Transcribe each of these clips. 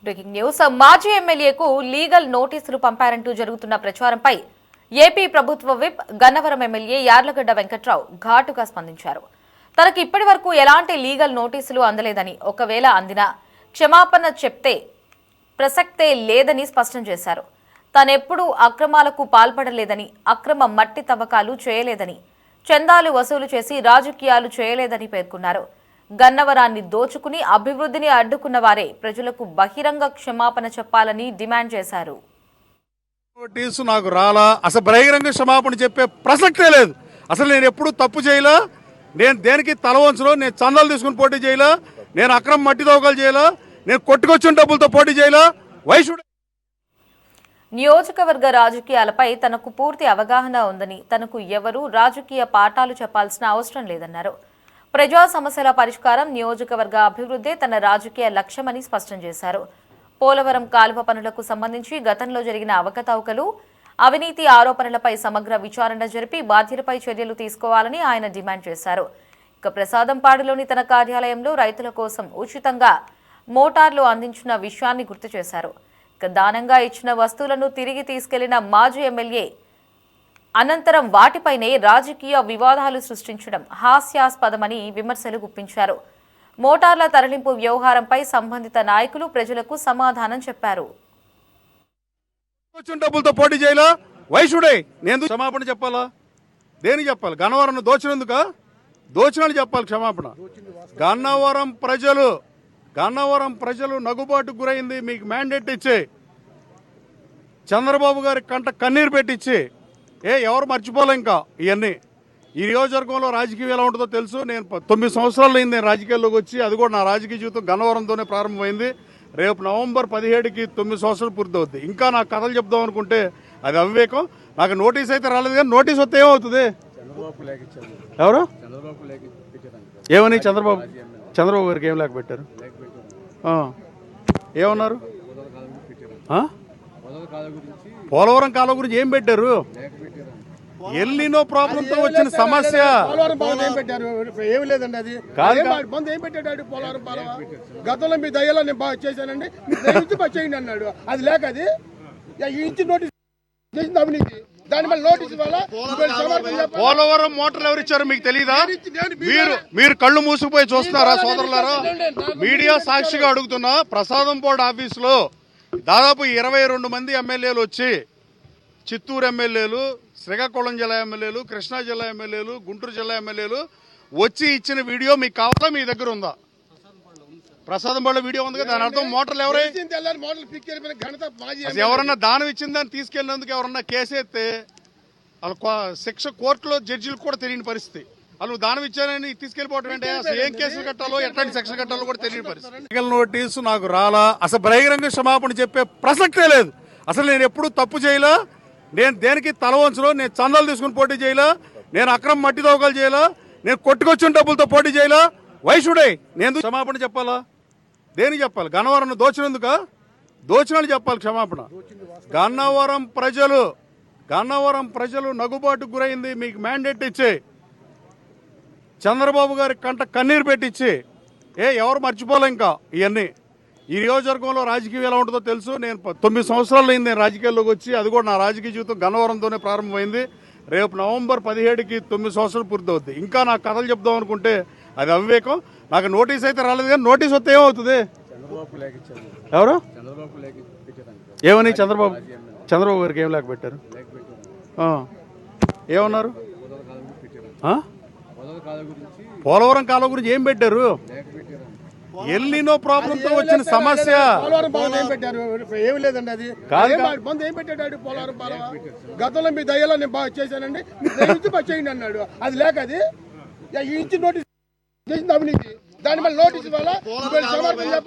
Breaking news. మాజీ ఎమ్మెల్యేకు legal నోటీసులు పంపారంటూ జరుగుతున్న ప్రచారంపై ఏపీ ప్రభుత్వ విప్ గన్నవరం ఎమ్మెల్యే యార్లగడ్డ వెంకట్రావు ఘాటుగా స్పందించారు. తనకు ఇప్పటి వరకు ఎలాంటి లీగల్ నోటీసులు అందలేదని, ఒకవేళ అందినా క్షమాపణ చెప్తే ప్రసక్తే లేదని స్పష్టం చేశారు. తానెప్పుడూ అక్రమాలకు పాల్పడలేదని, అక్రమ మట్టి తవ్వకాలు చేయలేదని, చందాలు వసూలు చేసి రాజకీయాలు చేయలేదని పేర్కొన్నారు. గన్నవరాన్ని దోచుకుని అభివృద్ధిని అడ్డుకున్న వారే ప్రజలకు బహిరంగ క్షమాపణ చెప్పాలని డిమాండ్ చేశారు. నోటీసు నాకు రాలా, అసలు బహిరంగ క్షమాపణ చెప్పే ప్రసక్తే లేదు. అసలు నేను ఎప్పుడు తప్పు చేయలా, నేను దేనికి తల వంచలో, నేను చందాలు తీసుకుని పోటీ చేయలా, నేను అక్రమ మట్టి తవ్వకాలు చేయలా, నేను కొట్టుకొచ్చిన డబ్బులతో పోటీ చేయలా. వైషుడు నియోజకవర్గ రాజకీయాలపై తనకు పూర్తి అవగాహన ఉందని, తనకు ఎవరూ రాజకీయ పాఠాలు చెప్పాల్సిన అవసరం లేదన్నారు. ప్రజా సమస్యల పరిష్కారం, నియోజకవర్గ అభివృద్ధే తన రాజకీయ లక్ష్యమని స్పష్టం చేశారు. పోలవరం కాలువ పనులకు సంబంధించి గతంలో జరిగిన అవకతవకలు, అవినీతి ఆరోపణలపై సమగ్ర విచారణ జరిపి బాధ్యులపై చర్యలు తీసుకోవాలని ఆయన డిమాండ్ చేశారు. ఇక ప్రసాదంపాడులోని తన కార్యాలయంలో రైతుల కోసం ఉచితంగా మోటార్లు అందించిన విషయాన్ని గుర్తు చేశారు. ఇక దానంగా ఇచ్చిన వస్తువులను తిరిగి తీసుకెళ్లిన మాజీ ఎమ్మెల్యే అనంతరం వాటిపైనే రాజకీయ వివాదాలు సృష్టించడం హాస్యాస్పదమని విమర్శలు గుప్పించారు. మోటార్ల తరలింపు వ్యవహారంపై సంబంధిత నాయకులు ప్రజలకు సమాధానం చెప్పారు. డబ్బులతో పోటీ చేయలా, వైషుడే నేను క్షమాపణ చెప్పాలా, దేనికి చెప్పాలి? గన్నవరం దోచినందుక, దోచినని చెప్పాలి క్షమాపణ. గన్నవరం ప్రజలు నగుబాటుకు గురైంది. మీకు మ్యాండేట్ ఇచ్చి చంద్రబాబు గారి కంట కన్నీరు పెట్టించి ఎవరు మర్చిపోలే. ఇంకా ఇవన్నీ ఈ నియోజకవర్గంలో రాజకీయం ఎలా ఉంటుందో తెలుసు. నేను 9 సంవత్సరాలు అయింది నేను రాజకీయాల్లోకి వచ్చి. అది కూడా నా రాజకీయ జీవితం గన్నవరంతోనే ప్రారంభమైంది. రేపు నవంబర్ 17కి 9 సంవత్సరాలు పూర్తవుద్ది. ఇంకా నాకు కథలు చెప్దాం అనుకుంటే అది అవివేకం. నాకు నోటీస్ అయితే రాలేదు, కానీ నోటీస్ వస్తే ఏమవుతుంది? ఎవరు ఏమని చంద్రబాబు గారికి ఏం లేక పెట్టారు? ఏమన్నారు? పోలవరం కాలువ గురించి ఏం పెట్టారు? ఎల్లినో ప్రాబ్లంతో వచ్చిన సమస్య ఏమి లేదండి. అది బంద్ ఏం పెట్టాడు? పోలవరం పాలవ గతంలో మీ దయ్యాలో నేను బాగా చేశానండి, చేయండి అన్నాడు. అది లేక అది ఇచ్చి నోటీస్ చేసింది అవినీతి. దాని వల్ల నోటీస్ వల్ల పోలవరం మోటార్లు ఎవరు ఇచ్చారు మీకు తెలియదా? మీరు కళ్ళు మూసుకుపోయి చూస్తున్నారా సోదరులారా? మీడియా సాక్షిగా అడుగుతున్నా. ప్రసాదంపాడు ఆఫీసులో దాదాపు 22 మంది ఎమ్మెల్యేలు వచ్చి, చిత్తూరు ఎమ్మెల్యేలు, శ్రీకాకుళం జిల్లా ఎమ్మెల్యేలు, కృష్ణా జిల్లా ఎమ్మెల్యేలు, గుంటూరు జిల్లా ఎమ్మెల్యేలు వచ్చి ఇచ్చిన వీడియో మీకు కావాలా? మీ దగ్గర ఉందా? ప్రసాదంపాడులో వీడియో ఉంది కదా. దాని అర్థం మోటార్లు ఎవరే? ఎవరన్నా దానం ఇచ్చిన దాన్ని తీసుకెళ్లినందుకు ఎవరన్నా కేసేస్తే వాళ్ళ శిక్ష కోర్టులో జడ్జిలకు కూడా తెలియని పరిస్థితి. వాళ్ళు దానం ఇచ్చారని తీసుకెళ్లిపోవటం అంటే అసలు ఏం కేసులు కట్టాలో, ఎట్లాంటి సెక్షన్ కట్టాలో కూడా తెలియని పరిస్థితి. లీగల్ నోటీసు నాకు రాలా, అసలు బహిరంగ క్షమాపణ చెప్పే ప్రసక్తే లేదు. అసలు నేను ఎప్పుడు తప్పు చేయలా, నేను దేనికి తల వంచలో, నేను చందాలు తీసుకుని పోటీ చేయలా, నేను అక్రమ మట్టి తవ్వకాలు చేయలా, నేను కొట్టుకొచ్చిన డబ్బులతో పోటీ చేయలా. వైషుడే నేను క్షమాపణ చెప్పాలా, దేనికి చెప్పాలి? గన్నవరం దోచినందుక, దోచినని చెప్పాలి క్షమాపణ. గన్నవరం ప్రజలు నగుబాటుకు గురైంది. మీకు మ్యాండేట్ ఇచ్చి చంద్రబాబు గారి కంట కన్నీరు పెట్టించి ఎవరు మర్చిపోలే. ఇంకా ఇవన్నీ ఈ నియోజకవర్గంలో రాజకీయం ఎలా ఉంటుందో తెలుసు. నేను 9 సంవత్సరాలు అయింది నేను రాజకీయాల్లోకి వచ్చి. అది కూడా నా రాజకీయ జీవితం గన్నవరంతోనే ప్రారంభమైంది. రేపు నవంబర్ 17కి 9 సంవత్సరాలు పూర్తవుద్ది. ఇంకా నాకు కథలు చెప్దాం అనుకుంటే అది అవివేకం. నాకు నోటీస్ అయితే రాలేదు, కానీ నోటీస్ వస్తే ఏమవుతుంది? ఎవరు ఏమని చంద్రబాబు గారికి ఏం లేక పెట్టారు? ఏమన్నారు? పోలవరం కాలువ గురించి ఏం పెట్టారు? ఎల్లినో ప్రాబ్లంతో వచ్చిన సమస్య ఏమి లేదండి. అది బంద్ ఏం పెట్టాడు? పోలవరం పాలవ గతంలో మీ దయ్యాలో నేను బాగా చేశానండి, చేయండి అన్నాడు. అది లేక అది ఇచ్చి నోటీస్ చేసింది అవినీతి. దాని వల్ల నోటీస్ వల్ల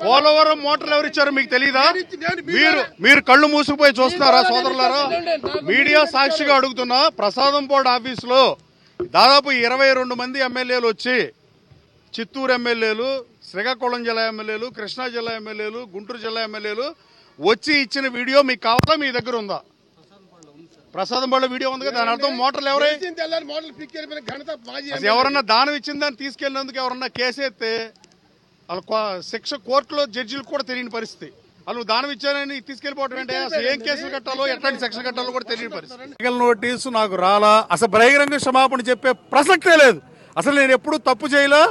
పోలవరం మోటార్లు ఎవరు ఇచ్చారు మీకు తెలియదా? మీరు కళ్ళు మూసుకుపోయి చూస్తున్నారా సోదరులారా? మీడియా సాక్షిగా అడుగుతున్నా. ప్రసాదంపాడు ఆఫీసులో దాదాపు 22 మంది ఎమ్మెల్యేలు వచ్చి, చిత్తూరు ఎమ్మెల్యేలు, శ్రీకాకుళం జిల్లా ఎమ్మెల్యేలు, కృష్ణా జిల్లా ఎమ్మెల్యేలు, గుంటూరు జిల్లా ఎమ్మెల్యేలు వచ్చి ఇచ్చిన వీడియో మీకు కావాలా? మీ దగ్గర ఉందా? ప్రసాదంపాడులో వీడియో ఉంది కదా. దాని అర్థం మోటార్లు ఎవరే? ఎవరన్నా దానం ఇచ్చిన దాన్ని తీసుకెళ్లినందుకు ఎవరన్నా కేసేస్తే వాళ్ళ శిక్ష కోర్టులో జడ్జిలకు కూడా తెలియని పరిస్థితి. నువ్వు దానం ఇచ్చానని తీసుకెళ్లిపోవటం ఏంటి? అసలు ఏం కేసులు కట్టాలో ఎట్లాంటి సెక్షన్ కట్టాలో కూడా తెలియని పరిస్థితి. లీగల్ నోటీసు నాకు రాలా, అసలు బహిరంగ క్షమాపణ చెప్పే ప్రసక్తే లేదు. అసలు నేను ఎప్పుడు తప్పు చేయలా,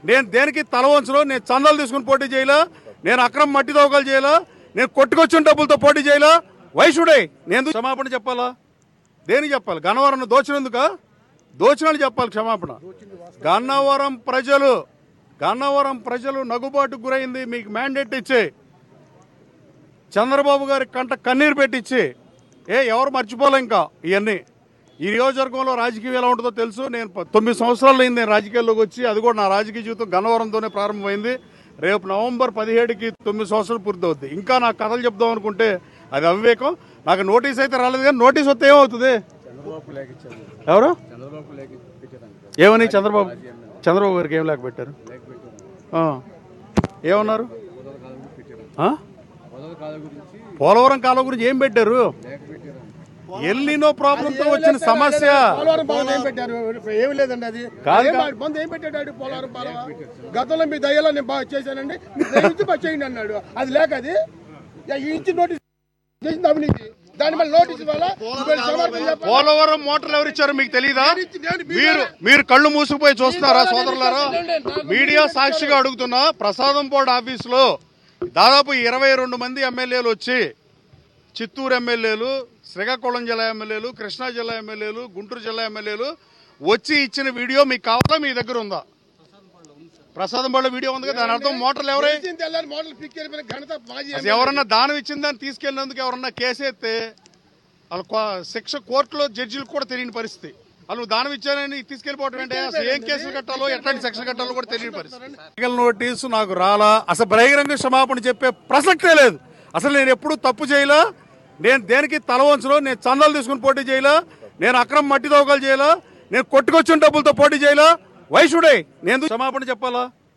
నేను దేనికి తల వంచలో, నేను చందాలు తీసుకుని పోటీ చేయలా, నేను అక్రమ మట్టి దోకలు చేయలా, నేను కొట్టుకొచ్చిన డబ్బులతో పోటీ చేయలా. వైషుడే నేను క్షమాపణ చెప్పాలా? దేనికి చెప్పాలి? గన్నవరం దోచినందుక? దోచినాడు చెప్పాలి క్షమాపణ. గన్నవరం ప్రజలు నగుబాటుకు గురైంది. మీకు మ్యాండేట్ ఇచ్చి చంద్రబాబు గారి కంట కన్నీరు పెట్టించి ఎవరు మర్చిపోలే ఇంకా ఇవన్నీ. ఈ నియోజకవర్గంలో రాజకీయం ఎలా ఉంటుందో తెలుసు. నేను 9 సంవత్సరాలు అయింది నేను రాజకీయాల్లోకి వచ్చి. అది కూడా నా రాజకీయ జీవితం గన్నవరంతోనే ప్రారంభమైంది. రేపు నవంబర్ 17కి 9 సంవత్సరాలు పూర్తవుద్ది. ఇంకా నాకు కథలు చెప్దాం అనుకుంటే అది అవివేకం. నాకు నోటీస్ అయితే రాలేదు, కానీ నోటీస్ వస్తే ఏమవుతుంది? ఎవరు ఏమని చంద్రబాబు గారికి ఏం లేక పెట్టారు? ఏమన్నారు? పోలవరం కాలువ గురించి ఏం పెట్టారు? ఎల్లినో ప్రాబ్లంతో వచ్చిన సమస్య. పోలవరం పాలన ఏం పెట్టారు? ఏమి లేదండి. అది బంద్ ఏం పెట్టాడు? పోలవరం పాలన గతంలో మీ దయ్యాలో నేను బాగా చేశానండి, చేయండి అన్నాడు. అది లేక అది ఇచ్చి నోటీస్ చేసింది అవినీతి. దాని మళ్ళీ నోటీస్ ఇవ్వాలా? పోలవరం మోటార్లు ఎవరిచ్చారు మీకు తెలీదా? మీరు కళ్ళు మూసుకుపోయి చూస్తున్నారా సోదరులారా? మీడియా సాక్షిగా అడుగుతున్నా. ప్రసాదంపాడు ఆఫీసులో దాదాపు 22 మంది ఎమ్మెల్యేలు వచ్చి, చిత్తూరు ఎమ్మెల్యేలు, శ్రీకాకుళం జిల్లా ఎమ్మెల్యేలు, కృష్ణా జిల్లా ఎమ్మెల్యేలు, గుంటూరు జిల్లా ఎమ్మెల్యేలు వచ్చి ఇచ్చిన వీడియో మీకు కావాలా? మీ దగ్గర ఉందా? ప్రసాదంపాడులో వీడియో ఉంది కదా. దాని అర్థం మోటార్లు ఎవరే? ఎవరన్నా దానం ఇచ్చిన దాన్ని తీసుకెళ్లినందుకు ఎవరన్నా కేసేస్తే శిక్ష కోర్టులో జడ్జిలకు కూడా తెలియని పరిస్థితి. నువ్వు దానం ఇచ్చానని తీసుకెళ్లిపోవటం ఏంటి? అసలు ఏం కేసులు కట్టాలో ఎట్లాంటి సెక్షన్ కట్టాలో కూడా తెలియని పరిస్థితి. లీగల్ నోటీసు నాకు రాలా, అసలు బహిరంగ క్షమాపణ చెప్పే ప్రసక్తే లేదు. అసలు నేను ఎప్పుడు తప్పు చేయలా, నేను దేనికి తల వంచలో, నేను చందాలు తీసుకుని పోటీ చేయలా, నేను అక్రమ మట్టి దోకలు చేయలా, నేను కొట్టుకొచ్చిన డబ్బులతో పోటీ చేయలా. వైషుడే నేను క్షమాపణ చెప్పాలా?